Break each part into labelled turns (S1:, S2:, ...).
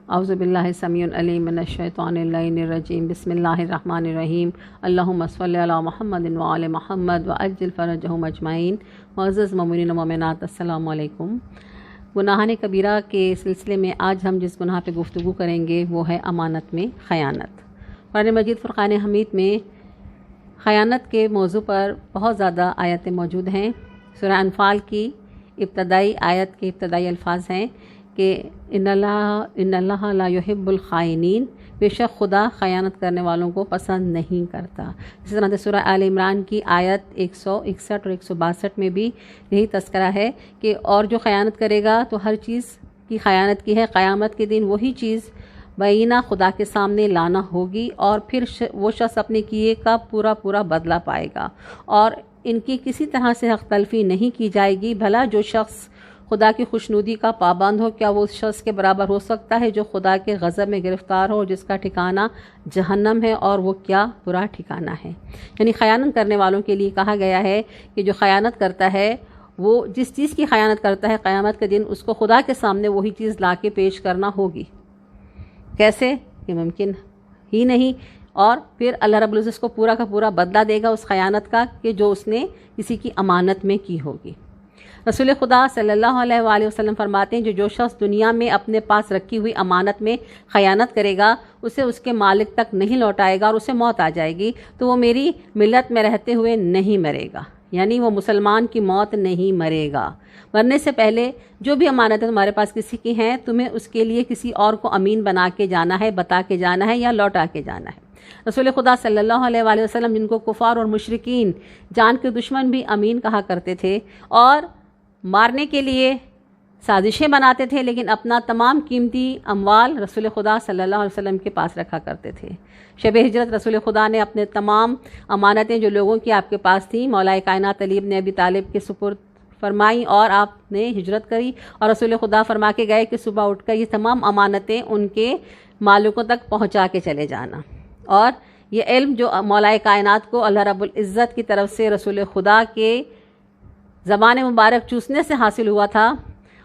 S1: اعوذ باللہ السمیع العلیم من الشیطان اللعین الرجیم بسم اللہ الرحمن الرحیم اللہم صلی علی محمد وآل محمد وعجل فرجہم اجمعین۔ معزز مومنین و مومنات، السلام علیکم۔ گناہان کبیرہ کے سلسلے میں آج ہم جس گناہ پہ گفتگو کریں گے وہ ہے امانت میں خیانت۔ قرآن مجید فرقان حمید میں خیانت کے موضوع پر بہت زیادہ آیتیں موجود ہیں۔ سورہ انفال کی ابتدائی آیت کے ابتدائی الفاظ ہیں کہ ان اللہ لا یحب الخائنین، بے شک خدا خیانت کرنے والوں کو پسند نہیں کرتا۔ اسی طرح سے سورہ آل عمران کی آیت 161 اور 162 میں بھی یہی تذکرہ ہے کہ اور جو خیانت کرے گا تو ہر چیز کی خیانت کی ہے، قیامت کے دن وہی چیز بینہ خدا کے سامنے لانا ہوگی اور پھر وہ شخص اپنے کیے کا پورا بدلہ پائے گا، اور ان کی کسی طرح سے حق تلفی نہیں کی جائے گی۔ بھلا جو شخص خدا کی خوشنودی کا پابند ہو، کیا وہ اس شخص کے برابر ہو سکتا ہے جو خدا کے غضب میں گرفتار ہو، جس کا ٹھکانہ جہنم ہے، اور وہ کیا برا ٹھکانہ ہے۔ یعنی خیانت کرنے والوں کے لیے کہا گیا ہے کہ جو خیانت کرتا ہے وہ جس چیز کی خیانت کرتا ہے قیامت کے دن اس کو خدا کے سامنے وہی چیز لا کے پیش کرنا ہوگی۔ کیسے؟ کہ ممکن ہی نہیں، اور پھر اللہ رب العزت اس کو پورا کا پورا بدلہ دے گا اس خیانت کا کہ جو اس نے کسی کی امانت میں کی ہوگی۔ رسول خدا صلی اللہ علیہ وآلہ وسلم فرماتے ہیں جو شخص دنیا میں اپنے پاس رکھی ہوئی امانت میں خیانت کرے گا، اسے اس کے مالک تک نہیں لوٹائے گا اور اسے موت آ جائے گی تو وہ میری ملت میں رہتے ہوئے نہیں مرے گا، یعنی وہ مسلمان کی موت نہیں مرے گا۔ مرنے سے پہلے جو بھی امانتیں تمہارے پاس کسی کی ہیں، تمہیں اس کے لیے کسی اور کو امین بنا کے جانا ہے، بتا کے جانا ہے یا لوٹا کے جانا ہے۔ رسول خدا صلی اللہ علیہ وآلہ وسلم جن کو کفار اور مشرکین جان کے دشمن بھی امین کہا کرتے تھے اور مارنے کے لیے سازشیں بناتے تھے، لیکن اپنا تمام قیمتی اموال رسول خدا صلی اللہ علیہ وسلم کے پاس رکھا کرتے تھے۔ شب ہجرت رسول خدا نے اپنے تمام امانتیں جو لوگوں کی آپ کے پاس تھیں مولا کائنات علی بن ابی طالب کے سپرد فرمائی اور آپ نے ہجرت کری، اور رسول خدا فرما کے گئے کہ صبح اٹھ کر یہ تمام امانتیں ان کے مالکوں تک پہنچا کے چلے جانا۔ اور یہ علم جو مولا کائنات کو اللہ رب العزت کی طرف سے رسول خدا کے زبان مبارک چوسنے سے حاصل ہوا تھا،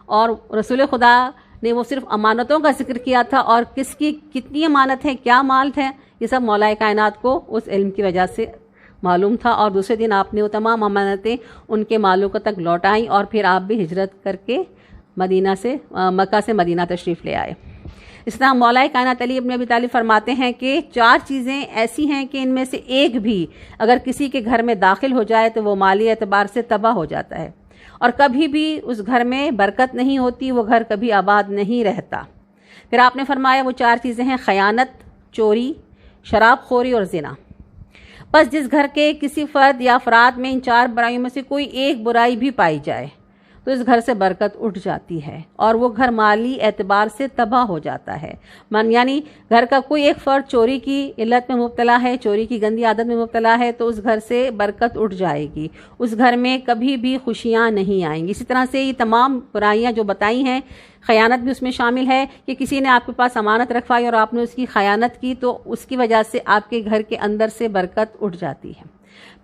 S1: اور رسول خدا نے وہ صرف امانتوں کا ذکر کیا تھا اور کس کی کتنی امانت ہے، کیا مال تھے، یہ سب مولا کائنات کو اس علم کی وجہ سے معلوم تھا، اور دوسرے دن آپ نے وہ تمام امانتیں ان کے مالکوں تک لوٹائیں، اور پھر آپ بھی ہجرت کر کے مکہ سے مدینہ تشریف لے آئے۔ اس طرح مولا کائنات علی بن ابی طالب فرماتے ہیں کہ 4 چیزیں ایسی ہیں کہ ان میں سے ایک بھی اگر کسی کے گھر میں داخل ہو جائے تو وہ مالی اعتبار سے تباہ ہو جاتا ہے، اور کبھی بھی اس گھر میں برکت نہیں ہوتی، وہ گھر کبھی آباد نہیں رہتا۔ پھر آپ نے فرمایا وہ 4 چیزیں ہیں خیانت، چوری، شراب خوری اور زنا۔ بس جس گھر کے کسی فرد یا افراد میں ان 4 برائیوں میں سے کوئی ایک برائی بھی پائی جائے تو اس گھر سے برکت اٹھ جاتی ہے اور وہ گھر مالی اعتبار سے تباہ ہو جاتا ہے۔ یعنی گھر کا کوئی ایک فرد چوری کی علت میں مبتلا ہے، چوری کی گندی عادت میں مبتلا ہے تو اس گھر سے برکت اٹھ جائے گی، اس گھر میں کبھی بھی خوشیاں نہیں آئیں گی۔ اسی طرح سے یہ تمام برائیاں جو بتائی ہیں، خیانت بھی اس میں شامل ہے کہ کسی نے آپ کے پاس امانت رکھوائی اور آپ نے اس کی خیانت کی تو اس کی وجہ سے آپ کے گھر کے اندر سے برکت اٹھ جاتی ہے۔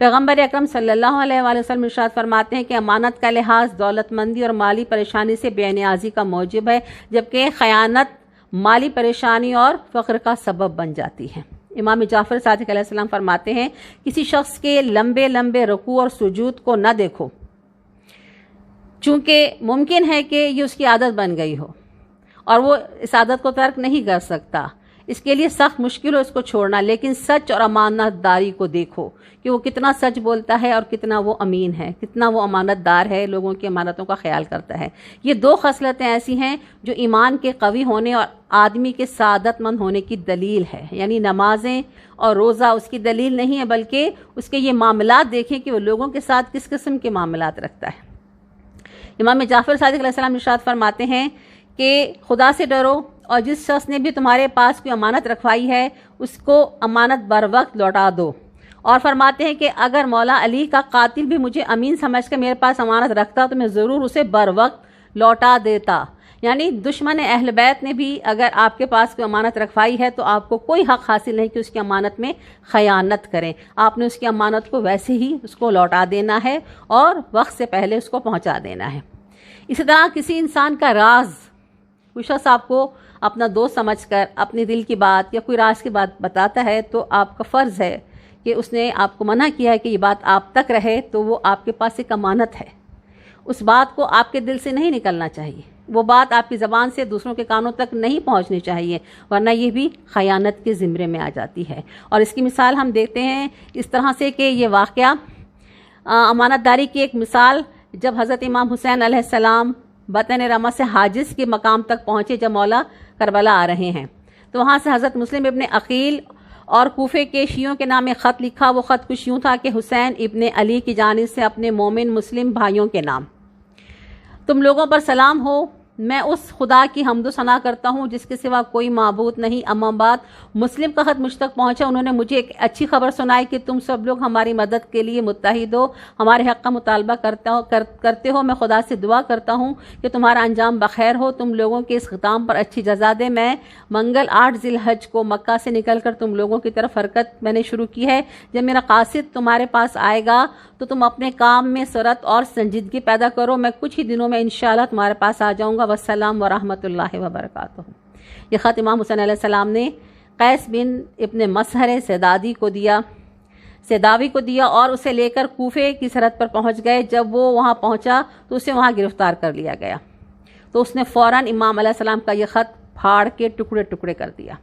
S1: پیغمبر اکرم صلی اللہ علیہ وآلہ وسلم ارشاد فرماتے ہیں کہ امانت کا لحاظ دولت مندی اور مالی پریشانی سے بے نیازی کا موجب ہے، جبکہ خیانت مالی پریشانی اور فقر کا سبب بن جاتی ہے۔ امام جعفر صادق علیہ السلام فرماتے ہیں کسی شخص کے لمبے رکوع اور سجود کو نہ دیکھو، چونکہ ممکن ہے کہ یہ اس کی عادت بن گئی ہو اور وہ اس عادت کو ترک نہیں کر سکتا، اس کے لیے سخت مشکل ہو اس کو چھوڑنا، لیکن سچ اور امانت داری کو دیکھو کہ وہ کتنا سچ بولتا ہے اور کتنا وہ امین ہے، کتنا وہ امانت دار ہے، لوگوں کی امانتوں کا خیال کرتا ہے۔ یہ 2 خصلتیں ایسی ہیں جو ایمان کے قوی ہونے اور آدمی کے سعادت مند ہونے کی دلیل ہے۔ یعنی نمازیں اور روزہ اس کی دلیل نہیں ہے، بلکہ اس کے یہ معاملات دیکھیں کہ وہ لوگوں کے ساتھ کس قسم کے معاملات رکھتا ہے۔ امام جعفر صادق علیہ السلام ارشاد فرماتے ہیں کہ خدا سے ڈرو، اور جس شخص نے بھی تمہارے پاس کوئی امانت رکھوائی ہے اس کو امانت بر وقت لوٹا دو، اور فرماتے ہیں کہ اگر مولا علی کا قاتل بھی مجھے امین سمجھ کے میرے پاس امانت رکھتا تو میں ضرور اسے بر وقت لوٹا دیتا۔ یعنی دشمن اہل بیت نے بھی اگر آپ کے پاس کوئی امانت رکھوائی ہے تو آپ کو کوئی حق حاصل نہیں کہ اس کی امانت میں خیانت کریں، آپ نے اس کی امانت کو ویسے ہی اس کو لوٹا دینا ہے اور وقت سے پہلے اس کو پہنچا دینا ہے۔ اسی طرح کسی انسان کا راز کوئی شخص آپ کو اپنا دوست سمجھ کر اپنے دل کی بات یا کوئی راز کی بات بتاتا ہے تو آپ کا فرض ہے کہ اس نے آپ کو منع کیا ہے کہ یہ بات آپ تک رہے تو وہ آپ کے پاس ایک امانت ہے، اس بات کو آپ کے دل سے نہیں نکلنا چاہیے، وہ بات آپ کی زبان سے دوسروں کے کانوں تک نہیں پہنچنی چاہیے، ورنہ یہ بھی خیانت کے زمرے میں آ جاتی ہے۔ اور اس کی مثال ہم دیکھتے ہیں اس طرح سے کہ یہ واقعہ امانت داری کی ایک مثال جب حضرت امام حسین علیہ السلام بطن رما سے حاجز کے مقام تک پہنچے، جب مولا کربلا آ رہے ہیں تو وہاں سے حضرت مسلم ابن عقیل اور کوفے کے شیعوں کے نام ایک خط لکھا۔ وہ خط کچھ یوں تھا کہ حسین ابن علی کی جانب سے اپنے مومن مسلم بھائیوں کے نام، تم لوگوں پر سلام ہو، میں اس خدا کی حمد و ثنا کرتا ہوں جس کے سوا کوئی معبود نہیں۔ اما بعد مسلم کا خط مجھ تک پہنچا، انہوں نے مجھے ایک اچھی خبر سنائی کہ تم سب لوگ ہماری مدد کے لیے متحد ہو، ہمارے حق کا مطالبہ کرتے ہو۔ میں خدا سے دعا کرتا ہوں کہ تمہارا انجام بخیر ہو، تم لوگوں کے اس اقدام پر اچھی جزا دے۔ میں منگل 8 ذی الحج کو مکہ سے نکل کر تم لوگوں کی طرف حرکت میں نے شروع کی ہے۔ جب میرا قاصد تمہارے پاس آئے گا تو تم اپنے کام میں سرعت اور سنجیدگی پیدا کرو، میں کچھ ہی دنوں میں انشاءاللہ تمہارے پاس آ جاؤں گا۔ والسلام ورحمۃ اللہ وبرکاتہ۔ یہ خط امام حسین علیہ السلام نے قیس بن ابن مسہر سیداوی کو دیا اور اسے لے کر کوفے کی سرحد پر پہنچ گئے۔ جب وہ وہاں پہنچا تو اسے وہاں گرفتار کر لیا گیا، تو اس نے فوراً امام علیہ السلام کا یہ خط پھاڑ کے ٹکڑے ٹکڑے کر دیا۔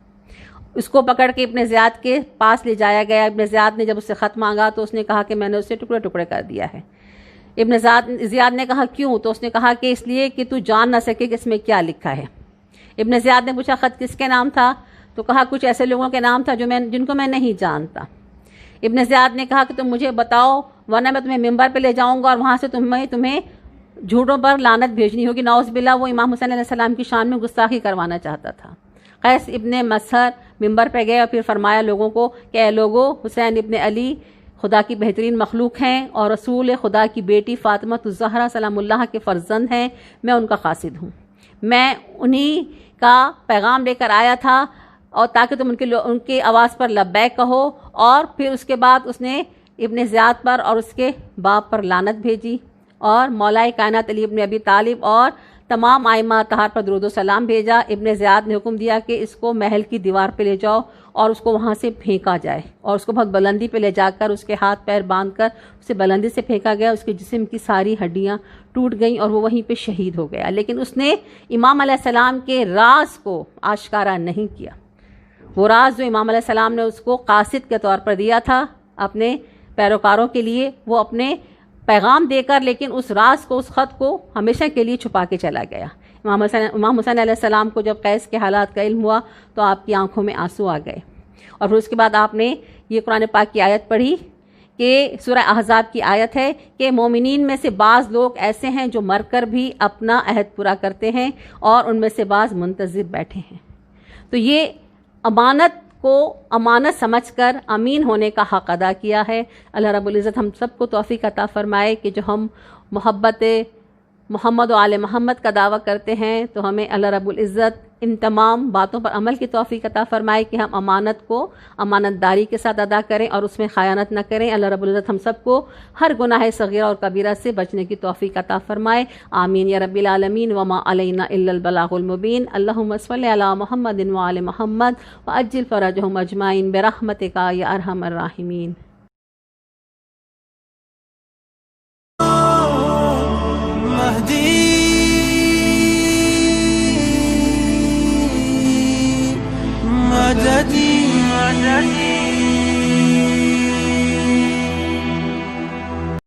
S1: اس کو پکڑ کے ابن زیاد کے پاس لے جایا گیا۔ ابن زیاد نے جب اس سے خط مانگا تو اس نے کہا کہ میں نے اسے ٹکڑے ٹکڑے کر دیا ہے۔ ابن زیاد نے کہا کیوں؟ تو اس نے کہا کہ اس لیے کہ تو جان نہ سکے کہ اس میں کیا لکھا ہے۔ ابن زیاد نے پوچھا خط کس کے نام تھا؟ تو کہا کچھ ایسے لوگوں کے نام تھا جن کو میں نہیں جانتا۔ ابن زیاد نے کہا کہ تم مجھے بتاؤ ورنہ میں تمہیں ممبر پہ لے جاؤں گا اور وہاں سے تمہیں جھوٹوں پر لعنت بھیجنی ہوگی۔ نعوذ باللہ، وہ امام حسین علیہ السلام کی شان میں گستاخی کروانا چاہتا تھا۔ قیس ابن مسہر ممبر پہ گئے اور پھر فرمایا لوگوں کو کہ اے لوگو، حسین ابن علی خدا کی بہترین مخلوق ہیں اور رسول خدا کی بیٹی فاطمہ الزہرا سلام اللہ کے فرزند ہیں، میں ان کا قاصد ہوں، میں انہی کا پیغام لے کر آیا تھا اور تاکہ تم ان کی آواز پر لبیک کہو۔ اور پھر اس کے بعد اس نے ابن زیاد پر اور اس کے باپ پر لعنت بھیجی اور مولا کائنات علی ابن ابی طالب اور تمام ائمہ اطہار پر درود و سلام بھیجا۔ ابن زیاد نے حکم دیا کہ اس کو محل کی دیوار پہ لے جاؤ اور اس کو وہاں سے پھینکا جائے، اور اس کو بہت بلندی پہ لے جا کر اس کے ہاتھ پیر باندھ کر اسے بلندی سے پھینکا گیا۔ اس کے جسم کی ساری ہڈیاں ٹوٹ گئیں اور وہ وہیں پہ شہید ہو گیا۔ لیکن اس نے امام علیہ السلام کے راز کو آشکارا نہیں کیا، وہ راز جو امام علیہ السلام نے اس کو قاصد کے طور پر دیا تھا اپنے پیروکاروں کے لیے، وہ اپنے پیغام دے کر لیکن اس راز کو، اس خط کو ہمیشہ کے لیے چھپا کے چلا گیا۔ امام حسین علیہ السلام کو جب قیس کے حالات کا علم ہوا تو آپ کی آنکھوں میں آنسو آ گئے، اور پھر اس کے بعد آپ نے یہ قرآن پاک کی آیت پڑھی کہ سورہ احزاب کی آیت ہے کہ مومنین میں سے بعض لوگ ایسے ہیں جو مر کر بھی اپنا عہد پورا کرتے ہیں اور ان میں سے بعض منتظر بیٹھے ہیں۔ تو یہ امانت کو امانت سمجھ کر امین ہونے کا حق ادا کیا ہے۔ اللہ رب العزت ہم سب کو توفیق عطا فرمائے کہ جو ہم محبت محمد و آل محمد کا دعویٰ کرتے ہیں تو ہمیں اللہ رب العزت ان تمام باتوں پر عمل کی توفیق عطا فرمائے کہ ہم امانت کو امانت داری کے ساتھ ادا کریں اور اس میں خیانت نہ کریں۔ اللہ رب العزت ہم سب کو ہر گناہ صغیرہ اور کبیرہ سے بچنے کی توفیق عطا فرمائے، آمین یا رب العالمین۔ وما علینا الا البلاغ المبین۔ اللہم صلی علی محمد وآل محمد وعجل فرجہم اجمعین برحمتک یا ارحم الراحمین۔
S2: مددي